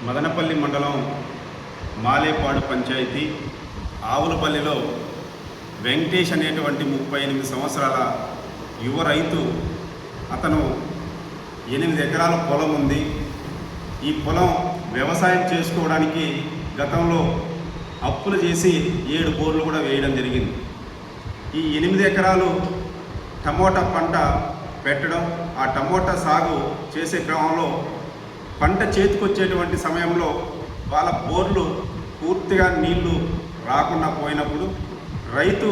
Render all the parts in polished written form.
మదనపల్లి మండలం మాలేపాడు పంచాయతీ ఆవులపల్లిలో వెంకటేష్ అనేటువంటి 38 సంవత్సరాల యువ రైతు. అతను 8 ఎకరాల పొలం ఉంది. ఈ పొలం వ్యవసాయం చేసుకోవడానికి గతంలో అప్పులు చేసి 7 బోర్లు కూడా వేయడం జరిగింది. ఈ 8 ఎకరాలు టమోటా పంట పెట్టడం, ఆ టమోటా సాగు చేసే క్రమంలో పంట చేతికొచ్చేటువంటి సమయంలో వాళ్ళ బోర్లు పూర్తిగా నీళ్లు రాకుండా పోయినప్పుడు రైతు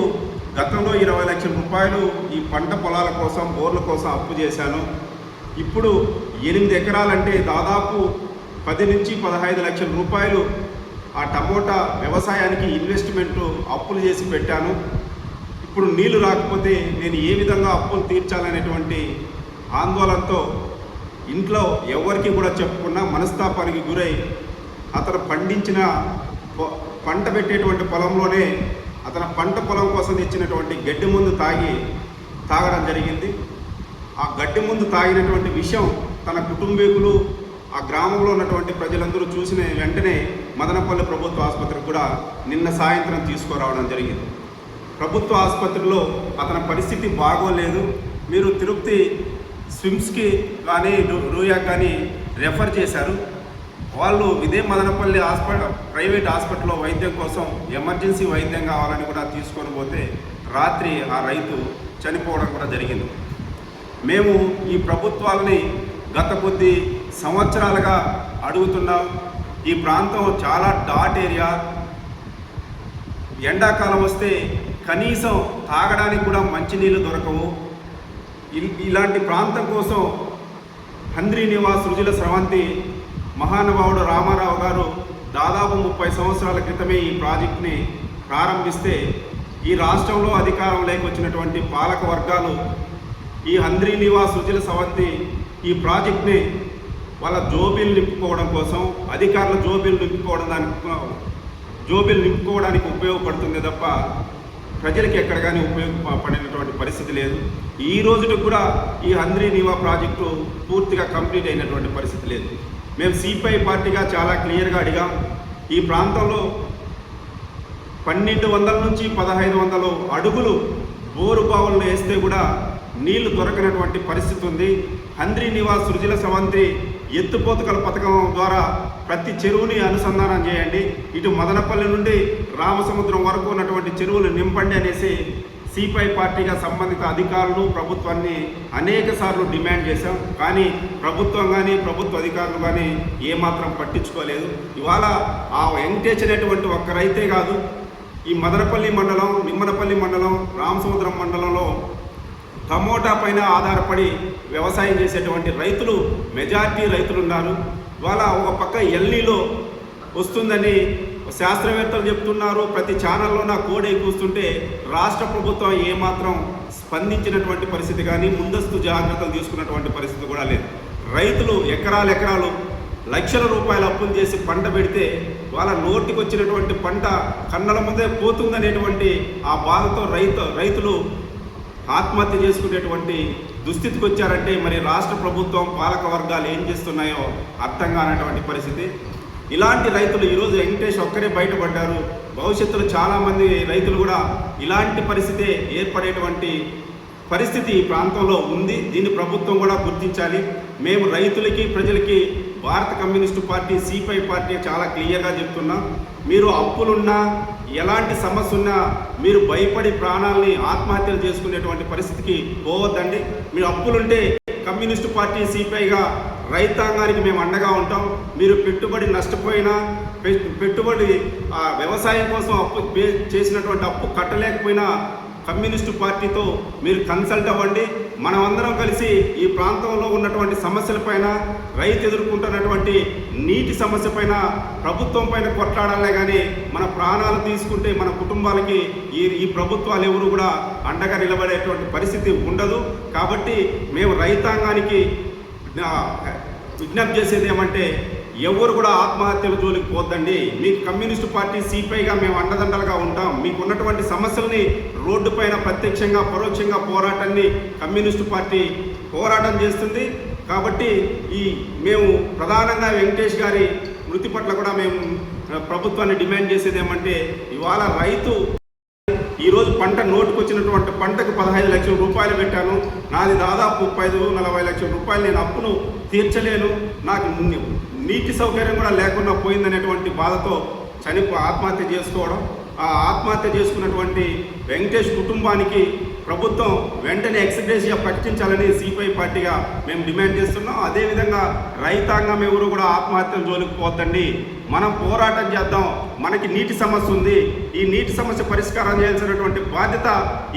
గతంలో 20 లక్షల రూపాయలు ఈ పంట పొలాల కోసం బోర్ల కోసం అప్పు చేశాను. ఇప్పుడు 8 ఎకరాలంటే దాదాపు 10 నుంచి 15 లక్షల రూపాయలు ఆ టమోటా వ్యవసాయానికి ఇన్వెస్ట్మెంటు అప్పులు చేసి పెట్టాను. ఇప్పుడు నీళ్లు రాకపోతే నేను ఏ విధంగా అప్పులు తీర్చాలనేటువంటి ఆందోళనతో ఇంట్లో ఎవరికి కూడా చెప్పుకున్నా మనస్తాపానికి గురై అతను పండించిన పంట పెట్టేటువంటి పొలంలోనే అతను పంట పొలం కోసం తెచ్చినటువంటి గడ్డి మందు తాగడం జరిగింది. ఆ గడ్డి మందు తాగినటువంటి విషయం తన కుటుంబీకులు, ఆ గ్రామంలో ఉన్నటువంటి ప్రజలందరూ చూసిన వెంటనే మదనపల్లి ప్రభుత్వ ఆసుపత్రికి కూడా నిన్న సాయంత్రం తీసుకురావడం జరిగింది. ప్రభుత్వ ఆసుపత్రిలో అతని పరిస్థితి బాగోలేదు. మీరు తిరుపతి స్విమ్స్కి కానీ రూయాకి కానీ రెఫర్ చేశారు. వాళ్ళు ఇదే మదనపల్లి ప్రైవేట్ హాస్పిటల్లో వైద్యం కోసం ఎమర్జెన్సీ వైద్యం కావాలని కూడా తీసుకొని పోతే రాత్రి ఆ రైతు చనిపోవడం కూడా జరిగింది. మేము ఈ ప్రభుత్వాలని గత కొద్ది సంవత్సరాలుగా అడుగుతున్నాం. ఈ ప్రాంతం చాలా డాట్ ఏరియా. ఎండాకాలం వస్తే కనీసం తాగడానికి కూడా మంచినీళ్ళు దొరకవు. ఇలాంటి ప్రాంతం కోసం హంద్రీ నివాస్ రుజుల స్రవంతి మహానుభావుడు రామారావు గారు దాదాపు 30 సంవత్సరాల క్రితమే ఈ ప్రాజెక్ట్ని ప్రారంభిస్తే ఈ రాష్ట్రంలో అధికారంలోకి వచ్చినటువంటి పాలక వర్గాలు ఈ హంద్రీ నివాస్ రుజుల స్రవంతి ఈ ప్రాజెక్ట్ని వాళ్ళ జోబీలు నింపుకోవడం కోసం, అధికారుల జోబీలు నింపుకోవడానికి ఉపయోగపడుతుంది తప్ప ప్రజలకి ఎక్కడ కానీ ఉపయోగపడినటువంటి పరిస్థితి లేదు. ఈ రోజుకి కూడా ఈ హంద్రీ నివా ప్రాజెక్టు పూర్తిగా కంప్లీట్ అయినటువంటి పరిస్థితి లేదు. మేము సిపిఐ పార్టీగా చాలా క్లియర్గా అడిగాం. ఈ ప్రాంతంలో 1200 నుంచి 1500 అడుగులు బోరు బావులను వేస్తే కూడా నీళ్లు దొరకనటువంటి పరిస్థితి ఉంది. హంద్రీ నివాస్ రుజుల స్రవంతి ఎత్తుపోతకల పథకం ద్వారా ప్రతి చెరువుని అనుసంధానం చేయండి, ఇటు మదనపల్లి నుండి రామసముద్రం వరకు ఉన్నటువంటి చెరువులు నింపండి అనేసి సిపిఐ పార్టీగా సంబంధిత అధికారులు ప్రభుత్వాన్ని అనేక సార్లు డిమాండ్ చేశాం. కానీ ప్రభుత్వం కానీ ప్రభుత్వ అధికారులు కానీ ఏమాత్రం పట్టించుకోలేదు. ఇవాళ ఆ వెంకటేష్ అనేటువంటి ఒక్క రైతే కాదు, ఈ మదనపల్లి మండలం, నిమ్మనపల్లి మండలం, రామసముద్రం మండలంలో టమోటా పైన ఆధారపడి వ్యవసాయం చేసేటువంటి రైతులు మెజార్టీ రైతులు ఉన్నారు. ఇవాళ ఒక పక్క ఎల్నీలో వస్తుందని శాస్త్రవేత్తలు చెప్తున్నారు. ప్రతి ఛానల్లో నా కోడే కూస్తుంటే రాష్ట్ర ప్రభుత్వం ఏమాత్రం స్పందించినటువంటి పరిస్థితి కానీ ముందస్తు జాగ్రత్తలు తీసుకున్నటువంటి పరిస్థితి కూడా లేదు. రైతులు ఎకరాలు లక్షల రూపాయల అప్పులు చేసి పంట పెడితే వాళ్ళ నోటికి వచ్చినటువంటి పంట కన్నల ముందే పోతుందనేటువంటి ఆ బాధతో రైతులు ఆత్మహత్య చేసుకునేటువంటి దుస్థితికి వచ్చారంటే మరి రాష్ట్ర ప్రభుత్వం పాలక వర్గాలు ఏం చేస్తున్నాయో అర్థం కానటువంటి పరిస్థితి. ఇలాంటి రైతులు ఈరోజు వెంకటేష్ ఒక్కరే బయటపడ్డారు. భవిష్యత్తులో చాలామంది రైతులు కూడా ఇలాంటి పరిస్థితి ఏర్పడేటువంటి పరిస్థితి ఈ ప్రాంతంలో ఉంది. దీన్ని ప్రభుత్వం కూడా గుర్తించాలి. మేము రైతులకి, ప్రజలకి భారత కమ్యూనిస్టు పార్టీ, సిపిఐ పార్టీ చాలా క్లియర్గా చెప్తున్నాం. మీరు అప్పులున్నా, ఎలాంటి సమస్య ఉన్నా మీరు భయపడి ప్రాణాలని ఆత్మహత్యలు చేసుకునేటువంటి పరిస్థితికి పోవద్దండి. మీరు అప్పులుంటే కమ్యూనిస్టు పార్టీ సిపిఐగా రైతాంగానికి మేము అండగా ఉంటాం. మీరు పెట్టుబడి నష్టపోయినా, పెట్టుబడి వ్యవసాయం కోసం అప్పు చేసినటువంటి అప్పు కట్టలేకపోయినా కమ్యూనిస్టు పార్టీతో మీరు కన్సల్ట్ అవ్వండి. మనమందరం కలిసి ఈ ప్రాంతంలో ఉన్నటువంటి సమస్యలపైన, రైతు ఎదుర్కొంటున్నటువంటి నీటి సమస్య పైన, ప్రభుత్వం పైన కొట్లాడాలే కానీ మన ప్రాణాలు తీసుకుంటే మన కుటుంబాలకి ఈ ప్రభుత్వాలు ఎవరు కూడా అండగా నిలబడేటువంటి పరిస్థితి ఉండదు. కాబట్టి మేము రైతాంగానికి విజ్ఞప్తి చేసేది ఏమంటే ఎవరు కూడా ఆత్మహత్యల జోలికి పోద్దండి. మీకు కమ్యూనిస్టు పార్టీ సిపిఐగా మేము అండదండలుగా ఉంటాం. మీకు ఉన్నటువంటి సమస్యల్ని రోడ్డు పైన ప్రత్యక్షంగా పరోక్షంగా పోరాటాన్ని కమ్యూనిస్టు పార్టీ పోరాటం చేస్తుంది. కాబట్టి మేము ప్రధానంగా వెంకటేష్ గారి మృతి పట్ల కూడా మేము ప్రభుత్వాన్ని డిమాండ్ చేసేది ఏమంటే, ఇవాళ రైతు ఈరోజు పంట నోటుకొచ్చినటువంటి పంటకు 15 లక్షల రూపాయలు పెట్టాను, నాది దాదాపు 35-40 లక్షల రూపాయలు, నేను అప్పును తీర్చలేను, నాకు నీటి సౌకర్యం కూడా లేకుండా పోయిందనేటువంటి బాధతో ఆత్మహత్య చేసుకోవడం. ఆ ఆత్మహత్య చేసుకున్నటువంటి వెంకటేష్ కుటుంబానికి ప్రభుత్వం వెంటనే ఎక్స్గ్రేషియా ప్రకటించాలని సిపిఐ పార్టీగా మేము డిమాండ్ చేస్తున్నాం. అదేవిధంగా రైతాంగం ఎవరు కూడా ఆత్మహత్యల జోలికి పోతండి, మనం పోరాటం చేద్దాం. మనకి నీటి సమస్య ఉంది, ఈ నీటి సమస్య పరిష్కారం చేయాల్సినటువంటి బాధ్యత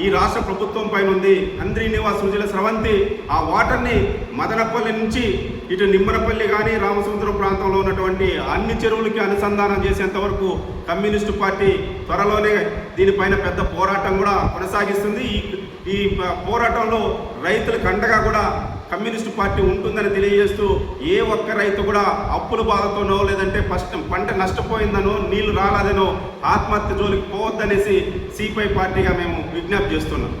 ఈ రాష్ట్ర ప్రభుత్వం పైన ఉంది. హంద్రీ నివాస్ సుజల స్రవంతి ఆ వాటర్ని మదనపల్లి నుంచి ఇటు నిమ్మనపల్లి కానీ రామసముద్రం ప్రాంతంలో ఉన్నటువంటి అన్ని చెరువులకి అనుసంధానం చేసేంత వరకు కమ్యూనిస్టు పార్టీ త్వరలోనే దీనిపైన పెద్ద పోరాటం కూడా కొనసాగిస్తుంది. ఈ పోరాటంలో రైతులకు అండగా కూడా కమ్యూనిస్టు పార్టీ ఉంటుందని తెలియజేస్తూ, ఏ ఒక్క రైతు కూడా అప్పుల బాధతోనో లేదంటే పంట నష్టపోయిందనో నీళ్లు రాలేదనో ఆత్మహత్య జోలికి పోవద్దనేసి సిపిఐ పార్టీగా మేము విజ్ఞప్తి చేస్తున్నాం.